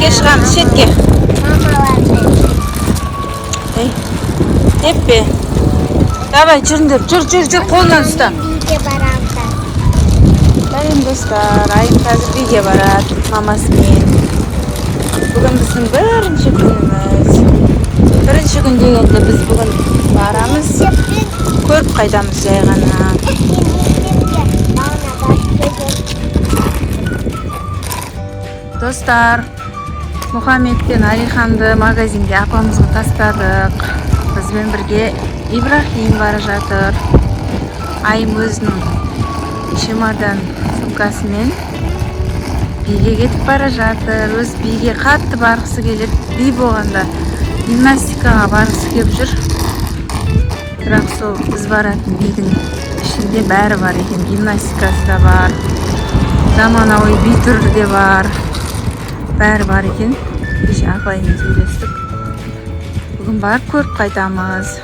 Шетке шығамыз, шетке. Ей, теппе. Давай, жүріңдер, жүр, қолынан ұста. Бәрін достар, Айым қазір биге барады, мамасымен. Бүгін біздің бірінші күніміз. Бірінші күн дегенде біз бүгін барамыз, көріп қайтамыз жай ғана. Достар, Мұхаммед пен Алиханды магазинге апамызға тастадық. Бізбен бірге Ибрахим бара жатыр. Айым өзінің чемодан сумкасымен биге кетіп бара жатыр. Өз биге қатты барғысы келеді. Би болғанда гимнастикаға барғысы келіп жүр. Бірақ сол біз баратын бидің ішінде бәрі бар екен. Гимнастикасы да бар, заманауи би түрі де бар. Бәрі бар екен. Кеше апаймен сөйлестік. Бүгін барып көріп қайтамыз.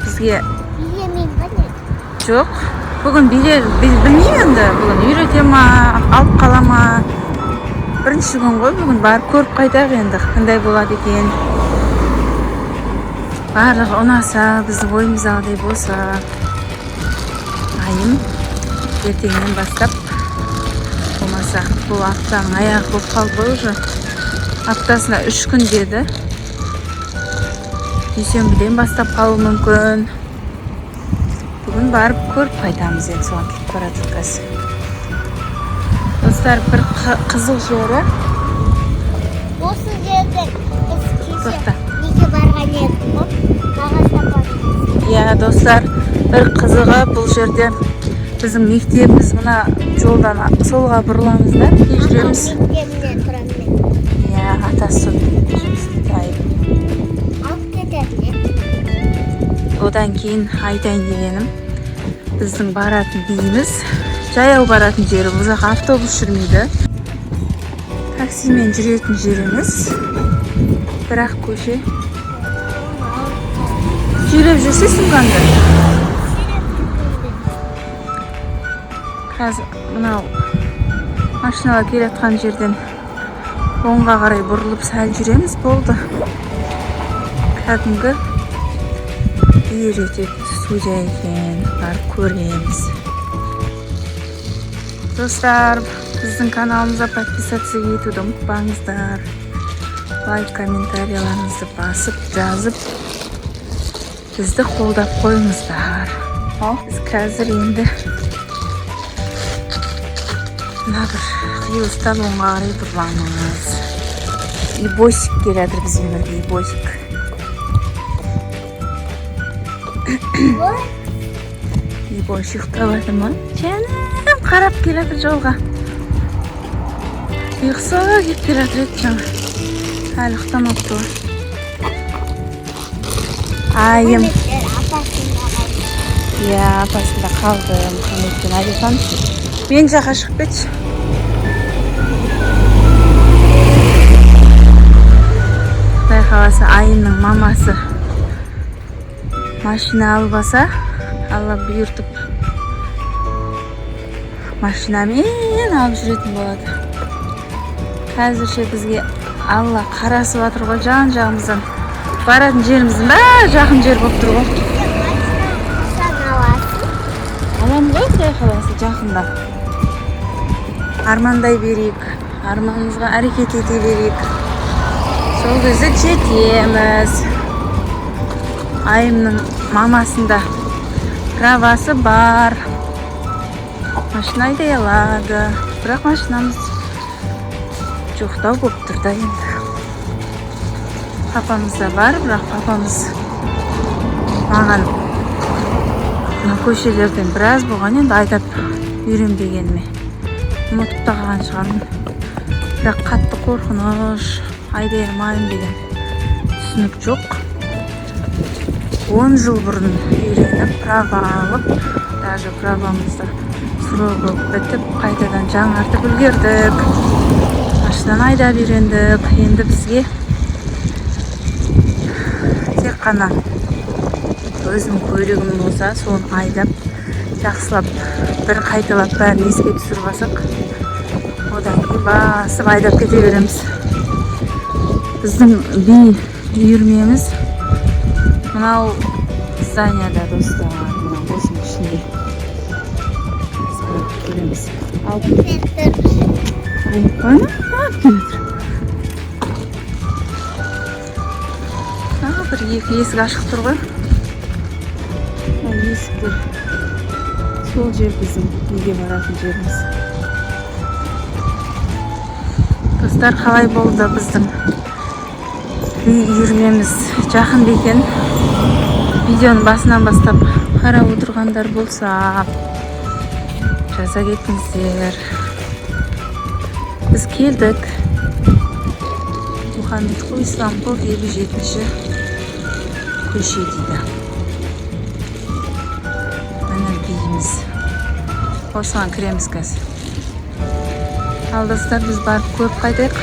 Бізге жоқ. Бүгін білмеймін енді. Бүгін үйрете ма, алып қала ма. Бірінші күн ғой, бүгін барып көріп қайтақ енді. Қандай болады екен. Барлығы ұнаса, біздің ойымыздағыдай болса. Айым ертеңнен бастап болмаса, бұл аптаның аяғы болып қалды ғой уже. Аптасына 3 күн деді. Дүйсенбіден бастап қалуы мүмкін. Бүгін барып көріп қайтамыз енді, соған кетіп баратық қазір. Достар, бір қызық жері. Осы жерде біз Тоқта. неге барған едік қой? Иә, достар, бір қызығы бұл жерде біздің мектебіміз мына жолдан солға бұрыламыз да, жүреміз. Мектебіне тұрамын мен. Иә, атасы жұмыстайып. Алып кетеді не? Одан кейін айтайын дегенім, біздің баратын биіміз жаяу баратын жері, бұл жаққа автобус жүрмейді. Таксимен жүретін жер емес. Бірақ көше. Жүріп жүрсе сумкаңды. Қазір мынау машинаға келатқан жерден оңға қарай бұрылып сәл жүреміз, болды. Кәдімгі үйрететін студия екен, барып көреміз. Достар, біздің каналымызға подписаться етуді ұмытпаңыздар. Лайк, комментарияларыңызды басып, жазып, бізді қолдап қойыңыздар. Біз қазір енді мына бір қиылыстан оңға қарай бұрыламыз. Ибосик келеді бізбен бірге, Ибосик. Ибосик ұйықтап ма? Жаным, қарап келеді жолға. Ұйықса кеп келеді жаңа. Әлі ұйықтамапты ғой. Айым. Иә, апасында қалды. Мұхаммед пен Алихан. Мен жаққа шығып кетші. Құдай қаласа Айымның мамасы машина албаса, Алла бұйыртып машинамен алып жүретін болады. Қазірше бізге Алла қарасып жатыр ғой, жан-жағымыздан. Баратын жеріміздің бәрі жақын жер болып тұр ғой. Алам ғой, Құдай қаласа жақында. Армандай берейік, арманымызға әрекет ете берейік. Сол кезде жетеміз. Айымның мамасында правасы бар. Машина айдай алады. Бірақ машинамыз жоқтау болып тұр да енді. Папамыз да бар, бірақ папамыз маған көшелерден біраз болған енді айдап үйренбегеніме. Ұмытып та қалған шығармын. Бірақ қатты қорқыныш, айдай алмайын деген түсінік жоқ. 10 жыл бұрын үйреніп, права алып, даже правамызды срогы бітіп, қайтадан жаңартып үлгердік. Машинаны айдап үйрендік. Енді бізге тек қана өзім көлігім болса, соны айдап, жақсылап, бір қайталап бәрін еске түсіріп алсақ, одан кейін басып айдап кете береміз. Біздің би үйірмеміз мынау зданияда достар, мынау осының ішінде. Біз барып келеміз. Алып келіп қойма? Алып келіп тұр. Бір екі есік ашық тұр ғой. Есіктер. Сол жер біздің үйге баратын жеріміз. Достар, қалай болды біздің үйірмеміз? Жақын бекен. Видеоның басынан бастап қарап отырғандар болса, жаза кетіңіздер. Біз келдік. Мұхаммедқұл Исламқұл 57-ші көше дейді. Міне биіміз. Осыған кіреміз қазір. Ал достар, біз барып көріп қайтайық.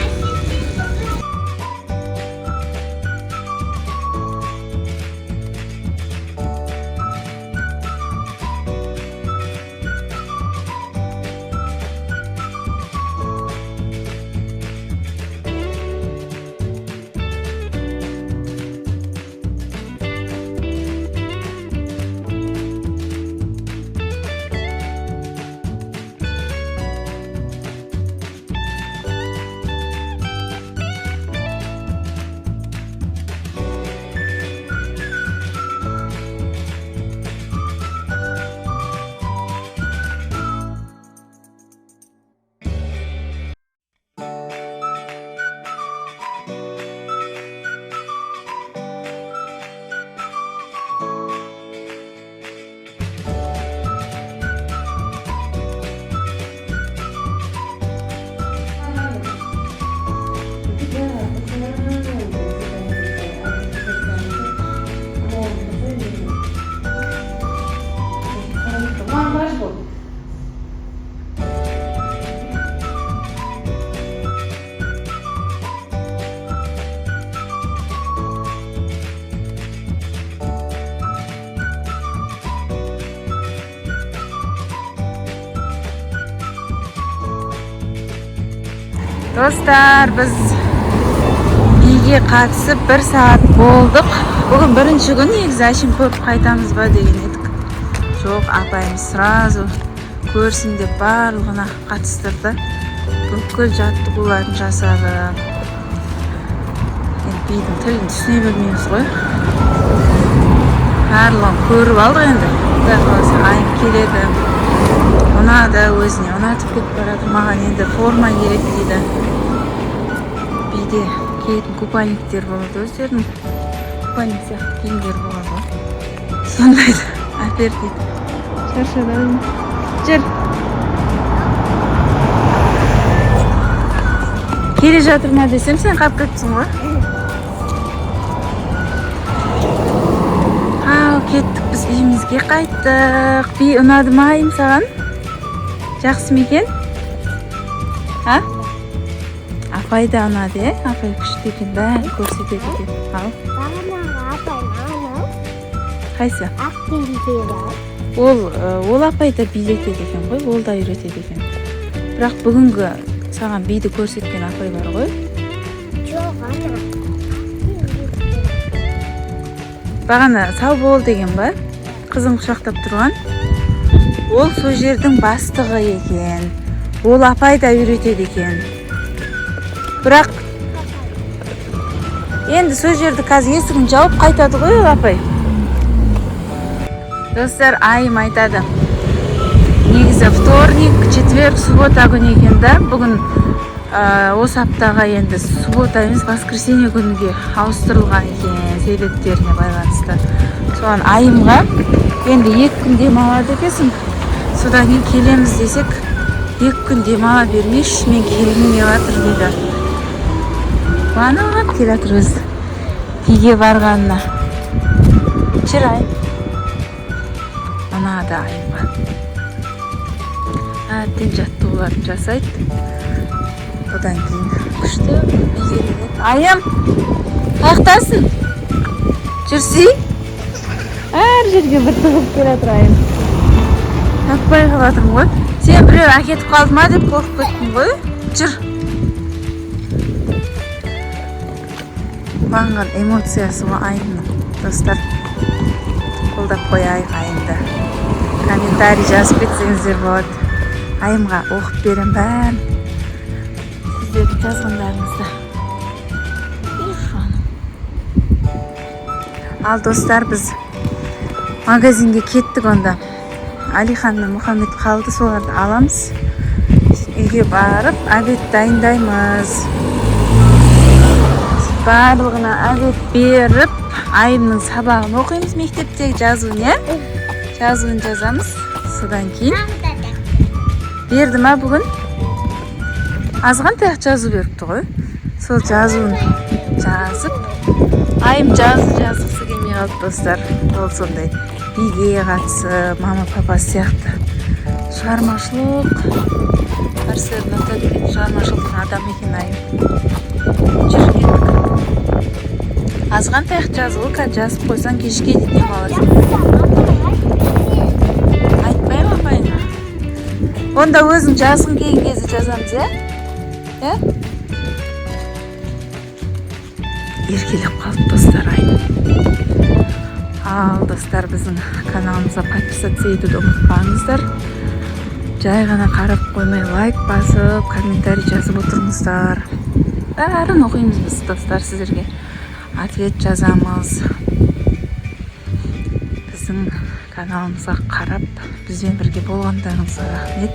Достар, біз биге қатысып 1 сағат болдық. Бүгін бірінші күн, негізі әшім көп қайтамыз ба деген едік. Жоқ, апайымыз сразу көрсін деп барлығына қатыстырды. Бүкіл жаттығуларын жасады. Бидің тілін түсіне бермейміз ғой. Барлығын көріп алдық енді. Құдай қаласа айым келеді. Ұнады, өзіне ұнатып кетіп барады. Маған енді форма керек дейді. Биде киетін купальниктер болады, өздерінің купальник сияқты киімдер болады ғой. Сондайды әпер дейді. Шаршады. Жүр. Келе жатыр ма десем, сен қап кетсің ғой. Ау, кеттік, біз үйімізге қайттық. Би ұнады ма айым саған? Жақсы ма екен? А? Апай да ұнады, апай күшті екен, бәрі көрсетеді екен. Ал. Қайсы? Ақ киімдері. Ол апай да билетеді екен ғой, ол да үйретеді екен. Бірақ бүгінгі саған биді көрсеткен апай бар ғой? Жоқ, ана. Бағана сау бол деген ба? Қызын құшақтап тұрған. Ол сол жердің бастығы екен. Ол апай да үйретеді екен. Бірақ енді сол жерді қазір есігін жауып қайтады ғой ол апай. Достар, айым айтады. Негізі вторник, четверг, суббота күні екен да. Бүгін осы аптаға енді суббота емес, воскресенье күніге ауыстырылған екен себептеріне байланысты. Соған айымға енді 2 күн демалады екенсің. Содан кейін келеміз десек, 2 күн демала бермеш, мен келгім келіп жатыр дейді. Қуанып келе жатыр өз биге барғанына. Жүр айым. Ұнады айымға. Әттен жаттығуларын жасайды. Одан кейін күшті биге. Айым, қаяқтасың? Жүрсей? Әр жерге бір тығып келе жатыр айым. Таппай қалатырмын ғой. Сен біреу әкетіп қалды ма деп қорқып кеттің ғой? жүр. Қуанған эмоциясы ғой айымның. Достар, қолдап қояйық айымды. Комментарий жазып кетсеңіздер болады. Айымға оқып берем бәрін. Сіздердің жазғандарыңызды. Ал достар, біз магазинге кеттік онда. Алихан мен Мұхаммед қалды, соларды аламыз. Үйге барып, обед дайындаймыз. Барлығына обед беріп, айымның сабағын оқимыз, мектептегі жазуын, е? Жазуын жазамыз. Содан кейін берді ма бүгін? Азған таяқ жазу беріпті ғой. Сол жазуын жазып, айым жазғысы келмей қалды достар. Ол сондай биге қатысып, мама папа сияқты шығармашылық Барселонада деген шығармашылықтың адам екен айым. Жүріп кеттік. Азған таяқ жазуы жазып қойсан кешке дейтін баласы. Айтпай ма апайына? Онда өзің жазғың келген кезде жазамыз, е? Еркелеп қалды достар айым. Ал достар, біздің каналымызға подписаться етуді ұмытпаңыздар. Жай ғана қарап қоймай лайк басып, комментарий жазып отырыңыздар. Бәрін оқимыз біз достар, сіздерге ответ жазамыз. Біздің каналымызға қарап, бізбен бірге болғандарыңызға рахмет.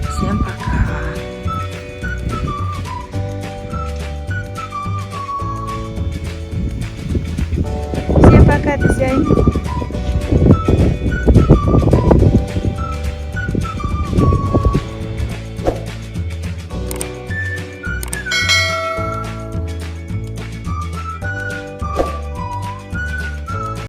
Всем пока. Всем пока, друзья.